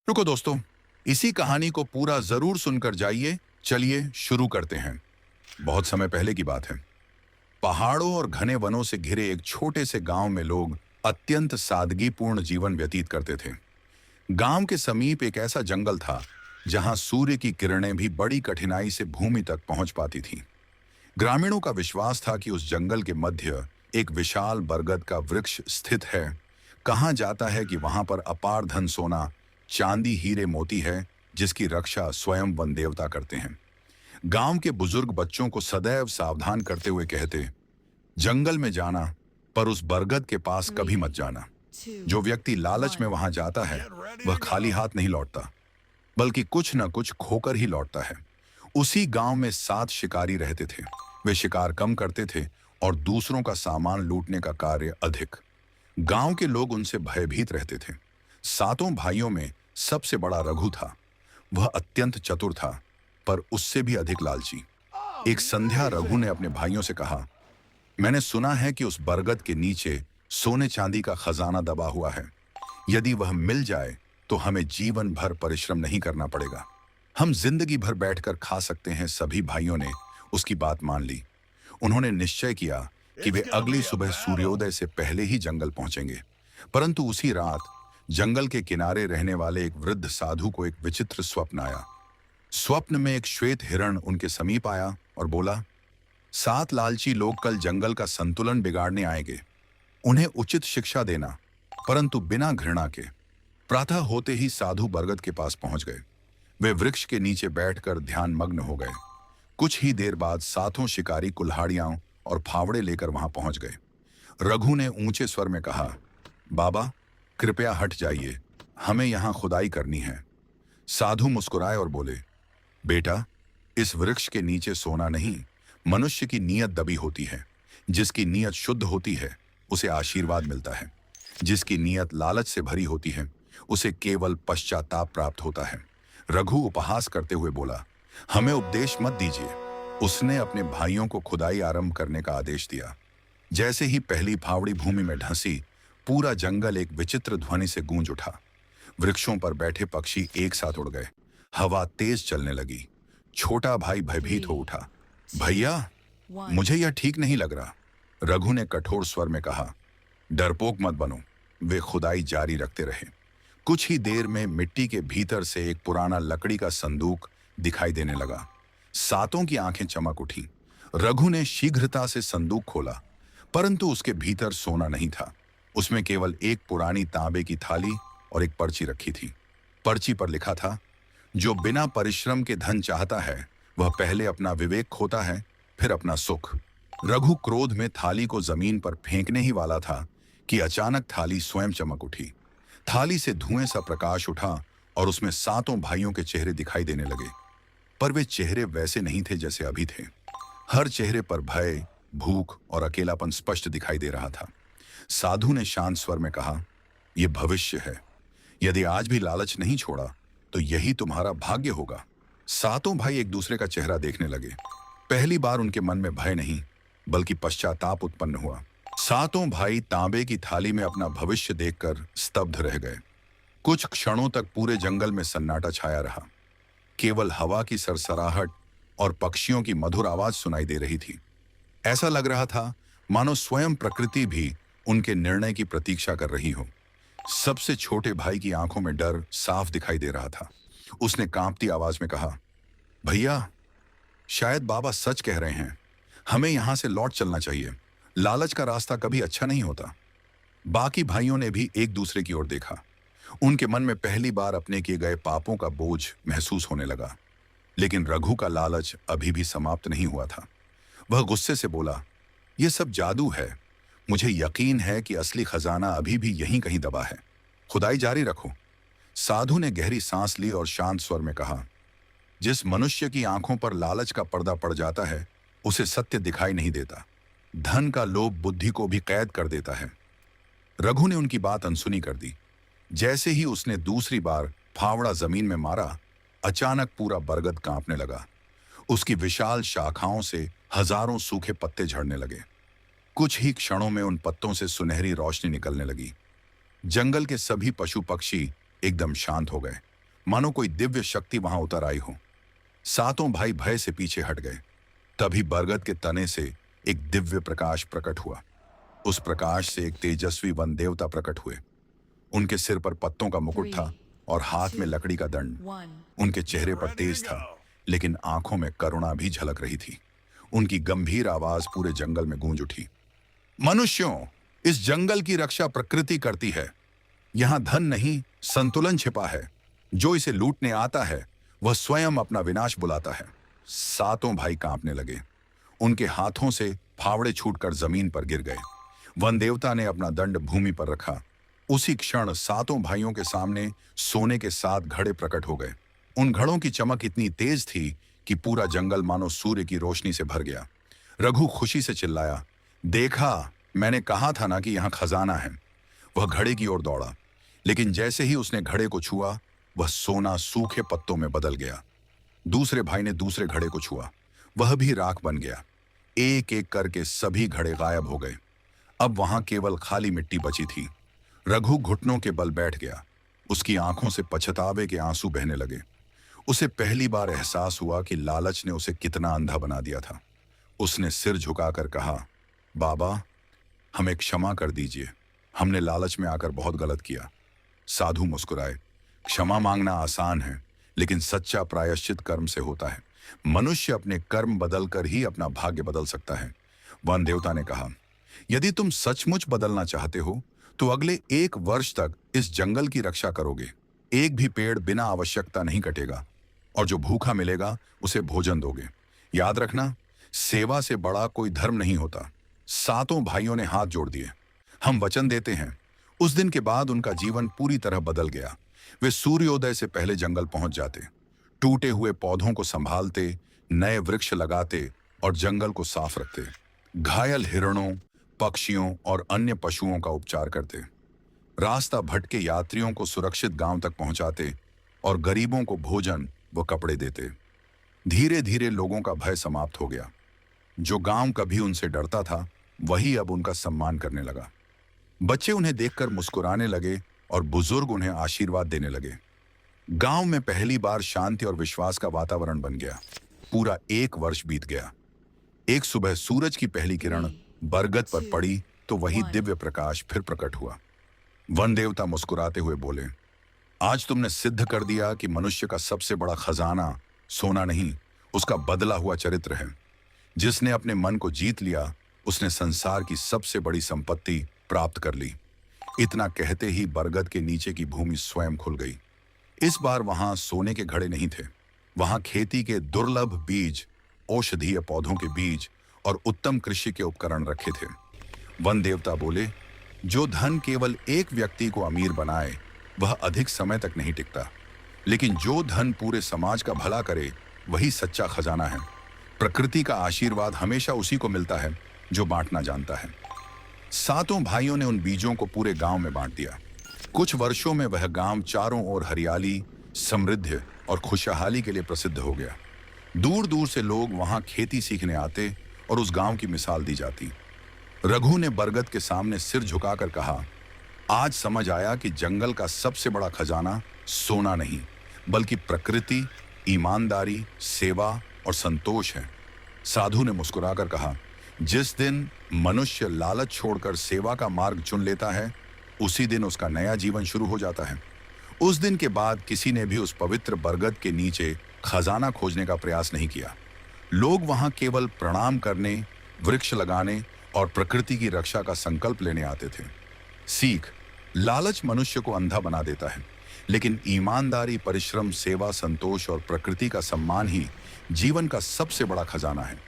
रुको दोस्तों, इसी कहानी को पूरा जरूर सुनकर जाइए। चलिए शुरू करते हैं। बहुत समय पहले की बात है। पहाड़ों और घने वनों से घिरे एक छोटे से गांव में लोग अत्यंत सादगीपूर्ण जीवन व्यतीत करते थे। गांव के समीप एक ऐसा जंगल था जहां सूर्य की किरणें भी बड़ी कठिनाई से भूमि तक पहुंच पाती थीं। ग्रामीणों का विश्वास था कि उस जंगल के मध्य एक विशाल बरगद का वृक्ष स्थित है। कहा जाता है कि वहां पर अपार धन सोना, चांदी, हीरे, मोती है, जिसकी रक्षा स्वयं वन देवता करते हैं। गांव के बुजुर्ग बच्चों को सदैव सावधान करते हुए कहते, जंगल में जाना, पर उस बरगद के पास कभी मत जाना। जो व्यक्ति लालच में वहां जाता है वह खाली हाथ नहीं लौटता, बल्कि कुछ न कुछ खोकर ही लौटता है। उसी गांव में 7 शिकारी रहते थे। वे शिकार कम करते थे और दूसरों का सामान लूटने का कार्य अधिक। गांव के लोग उनसे भयभीत रहते थे। सातों भाइयों में सबसे बड़ा रघु था। वह अत्यंत चतुर था, पर उससे भी अधिक लालची। एक संध्या रघु ने अपने भाइयों से कहा, मैंने सुना है कि उस बरगद के नीचे सोने चांदी का खजाना दबा हुआ है। यदि वह मिल जाए तो हमें जीवन भर परिश्रम नहीं करना पड़ेगा। हम जिंदगी भर बैठकर खा सकते हैं। सभी भाइयों ने उसकी बात मान ली। उन्होंने निश्चय किया कि वे अगली सुबह सूर्योदय से पहले ही जंगल पहुंचेंगे। परंतु उसी रात जंगल के किनारे रहने वाले एक वृद्ध साधु को एक विचित्र स्वप्न आया। स्वप्न में एक श्वेत हिरण उनके समीप आया और बोला, 7 लालची लोग कल जंगल का संतुलन बिगाड़ने आएंगे। उन्हें उचित शिक्षा देना, परंतु बिना घृणा के। प्रातः होते ही साधु बरगद के पास पहुंच गए। वे वृक्ष के नीचे बैठकर ध्यान मग्न हो गए। कुछ ही देर बाद सातों शिकारी कुल्हाड़ियां और फावड़े लेकर वहां पहुंच गए। रघु ने ऊंचे स्वर में कहा, बाबा, कृपया हट जाइए, हमें यहां खुदाई करनी है। साधु मुस्कुराए और बोले, बेटा, इस वृक्ष के नीचे सोना नहीं, मनुष्य की नीयत दबी होती है। जिसकी नीयत शुद्ध होती है उसे आशीर्वाद मिलता है। जिसकी नीयत लालच से भरी होती है उसे केवल पश्चाताप प्राप्त होता है। रघु उपहास करते हुए बोला, हमें उपदेश मत दीजिए। उसने अपने भाइयों को खुदाई आरंभ करने का आदेश दिया। जैसे ही पहली फावड़ी भूमि में ढंसी, पूरा जंगल एक विचित्र ध्वनि से गूंज उठा। वृक्षों पर बैठे पक्षी एक साथ उड़ गए। हवा तेज चलने लगी। छोटा भाई भयभीत हो उठा, भैया, मुझे यह ठीक नहीं लग रहा। रघु ने कठोर स्वर में कहा, डरपोक मत बनो। वे खुदाई जारी रखते रहे। कुछ ही देर में मिट्टी के भीतर से एक पुराना लकड़ी का संदूक दिखाई देने लगा। सातों की आंखें चमक उठी। रघु ने शीघ्रता से संदूक खोला, परंतु उसके भीतर सोना नहीं था। उसमें केवल एक पुरानी तांबे की थाली और एक पर्ची रखी थी। पर्ची पर लिखा था, जो बिना परिश्रम के धन चाहता है वह पहले अपना विवेक खोता है, फिर अपना सुख। रघु क्रोध में थाली को जमीन पर फेंकने ही वाला था कि अचानक थाली स्वयं चमक उठी। थाली से धुएं सा प्रकाश उठा और उसमें सातों भाइयों के चेहरे दिखाई देने लगे। पर वे चेहरे वैसे नहीं थे जैसे अभी थे। हर चेहरे पर भय, भूख और अकेलापन स्पष्ट दिखाई दे रहा था। साधु ने शांत स्वर में कहा, यह भविष्य है। यदि आज भी लालच नहीं छोड़ा तो यही तुम्हारा भाग्य होगा। सातों भाई एक दूसरे का चेहरा देखने लगे। पहली बार उनके मन में भय नहीं, बल्कि पश्चाताप उत्पन्न हुआ। सातों भाई तांबे की थाली में अपना भविष्य देखकर स्तब्ध रह गए। कुछ क्षणों तक पूरे जंगल में सन्नाटा छाया रहा। केवल हवा की सरसराहट और पक्षियों की मधुर आवाज सुनाई दे रही थी। ऐसा लग रहा था मानो स्वयं प्रकृति भी उनके निर्णय की प्रतीक्षा कर रही हो। सबसे छोटे भाई की आंखों में डर साफ दिखाई दे रहा था। उसने कांपती आवाज में कहा, भैया, शायद बाबा सच कह रहे हैं। हमें यहां से लौट चलना चाहिए। लालच का रास्ता कभी अच्छा नहीं होता। बाकी भाइयों ने भी एक दूसरे की ओर देखा। उनके मन में पहली बार अपने किए गए पापों का बोझ महसूस होने लगा। लेकिन रघु का लालच अभी भी समाप्त नहीं हुआ था। वह गुस्से से बोला, यह सब जादू है। मुझे यकीन है कि असली खजाना अभी भी यहीं कहीं दबा है। खुदाई जारी रखो। साधु ने गहरी सांस ली और शांत स्वर में कहा, जिस मनुष्य की आंखों पर लालच का पर्दा पड़ जाता है उसे सत्य दिखाई नहीं देता। धन का लोभ बुद्धि को भी कैद कर देता है। रघु ने उनकी बात अनसुनी कर दी। जैसे ही उसने दूसरी बार फावड़ा जमीन में मारा, अचानक पूरा बरगद कांपने लगा। उसकी विशाल शाखाओं से हजारों सूखे पत्ते झड़ने लगे। कुछ ही क्षणों में उन पत्तों से सुनहरी रोशनी निकलने लगी। जंगल के सभी पशु पक्षी एकदम शांत हो गए। मानो कोई दिव्य शक्ति वहां उतर आई हो। सातों भाई भय से पीछे हट गए। तभी बरगद के तने से एक दिव्य प्रकाश प्रकट हुआ। उस प्रकाश से एक तेजस्वी वन देवता प्रकट हुए। उनके सिर पर पत्तों का मुकुट था और हाथ में लकड़ी का दंड। उनके चेहरे पर तेज था, लेकिन आंखों में करुणा भी झलक रही थी। उनकी गंभीर आवाज पूरे जंगल में गूंज उठी। मनुष्यों, इस जंगल की रक्षा प्रकृति करती है। यहां धन नहीं, संतुलन छिपा है। जो इसे लूटने आता है वह स्वयं अपना विनाश बुलाता है। सातों भाई कांपने लगे। उनके हाथों से फावड़े छूटकर जमीन पर गिर गए। वन देवता ने अपना दंड भूमि पर रखा। उसी क्षण सातों भाइयों के सामने सोने के 7 घड़े प्रकट हो गए। उन घड़ों की चमक इतनी तेज थी कि पूरा जंगल मानो सूर्य की रोशनी से भर गया। रघु खुशी से चिल्लाया, देखा, मैंने कहा था ना कि यहाँ खजाना है। वह घड़े की ओर दौड़ा, लेकिन जैसे ही उसने घड़े को छुआ, वह सोना सूखे पत्तों में बदल गया। दूसरे भाई ने दूसरे घड़े को छुआ, वह भी राख बन गया। एक एक करके सभी घड़े गायब हो गए। अब वहां केवल खाली मिट्टी बची थी। रघु घुटनों के बल बैठ गया। उसकी आंखों से पछतावे के आंसू बहने लगे। उसे पहली बार एहसास हुआ कि लालच ने उसे कितना अंधा बना दिया था। उसने सिर झुकाकर कहा, बाबा, हमें क्षमा कर दीजिए। हमने लालच में आकर बहुत गलत किया। साधु मुस्कुराए। क्षमा मांगना आसान है, लेकिन सच्चा प्रायश्चित कर्म से होता है। मनुष्य अपने कर्म बदलकर ही अपना भाग्य बदल सकता है। वन देवता ने कहा, यदि तुम सचमुच बदलना चाहते हो तो अगले 1 वर्ष तक इस जंगल की रक्षा करोगे। एक भी पेड़ बिना आवश्यकता नहीं कटेगा, और जो भूखा मिलेगा उसे भोजन दोगे। याद रखना, सेवा से बड़ा कोई धर्म नहीं होता। सातों भाइयों ने हाथ जोड़ दिए। हम वचन देते हैं। उस दिन के बाद उनका जीवन पूरी तरह बदल गया। वे सूर्योदय से पहले जंगल पहुंच जाते, टूटे हुए पौधों को संभालते, नए वृक्ष लगाते और जंगल को साफ रखते। घायल हिरणों, पक्षियों और अन्य पशुओं का उपचार करते। रास्ता भटके यात्रियों को सुरक्षित गांव तक पहुंचाते और गरीबों को भोजन व कपड़े देते। धीरे धीरे लोगों का भय समाप्त हो गया। जो गांव कभी उनसे डरता था, वही अब उनका सम्मान करने लगा। बच्चे उन्हें देखकर मुस्कुराने लगे और बुजुर्ग उन्हें आशीर्वाद देने लगे। गांव में पहली बार शांति और विश्वास का वातावरण बन गया। पूरा 1 वर्ष बीत गया। एक सुबह सूरज की पहली किरण बरगद पर पड़ी तो वही दिव्य प्रकाश फिर प्रकट हुआ। वन देवता मुस्कुराते हुए बोले, आज तुमने सिद्ध कर दिया कि मनुष्य का सबसे बड़ा खजाना सोना नहीं, उसका बदला हुआ चरित्र है। जिसने अपने मन को जीत लिया, उसने संसार की सबसे बड़ी संपत्ति प्राप्त कर ली। इतना कहते ही बरगद के नीचे की भूमि स्वयं खुल गई। इस बार वहां सोने के घड़े नहीं थे। वहां खेती के दुर्लभ बीज, औषधीय पौधों के बीज और उत्तम कृषि के उपकरण रखे थे। वन देवता बोले, जो धन केवल एक व्यक्ति को अमीर बनाए वह अधिक समय तक नहीं टिकता, लेकिन जो धन पूरे समाज का भला करे वही सच्चा खजाना है। प्रकृति का आशीर्वाद हमेशा उसी को मिलता है जो बांटना जानता है। सातों भाइयों ने उन बीजों को पूरे गांव में बांट दिया। कुछ वर्षों में वह गांव चारों ओर हरियाली, समृद्धि और खुशहाली के लिए प्रसिद्ध हो गया। दूर दूर से लोग वहां खेती सीखने आते और उस गांव की मिसाल दी जाती। रघु ने बरगद के सामने सिर झुकाकर कहा, आज समझ आया कि जंगल का सबसे बड़ा खजाना सोना नहीं, बल्कि प्रकृति, ईमानदारी, सेवा और संतोष है। साधु ने मुस्कुराकर कहा, जिस दिन मनुष्य लालच छोड़कर सेवा का मार्ग चुन लेता है, उसी दिन उसका नया जीवन शुरू हो जाता है। उस दिन के बाद किसी ने भी उस पवित्र बरगद के नीचे खजाना खोजने का प्रयास नहीं किया। लोग वहां केवल प्रणाम करने, वृक्ष लगाने और प्रकृति की रक्षा का संकल्प लेने आते थे। सीख, लालच मनुष्य को अंधा बना देता है, लेकिन ईमानदारी, परिश्रम, सेवा, संतोष और प्रकृति का सम्मान ही जीवन का सबसे बड़ा खजाना है।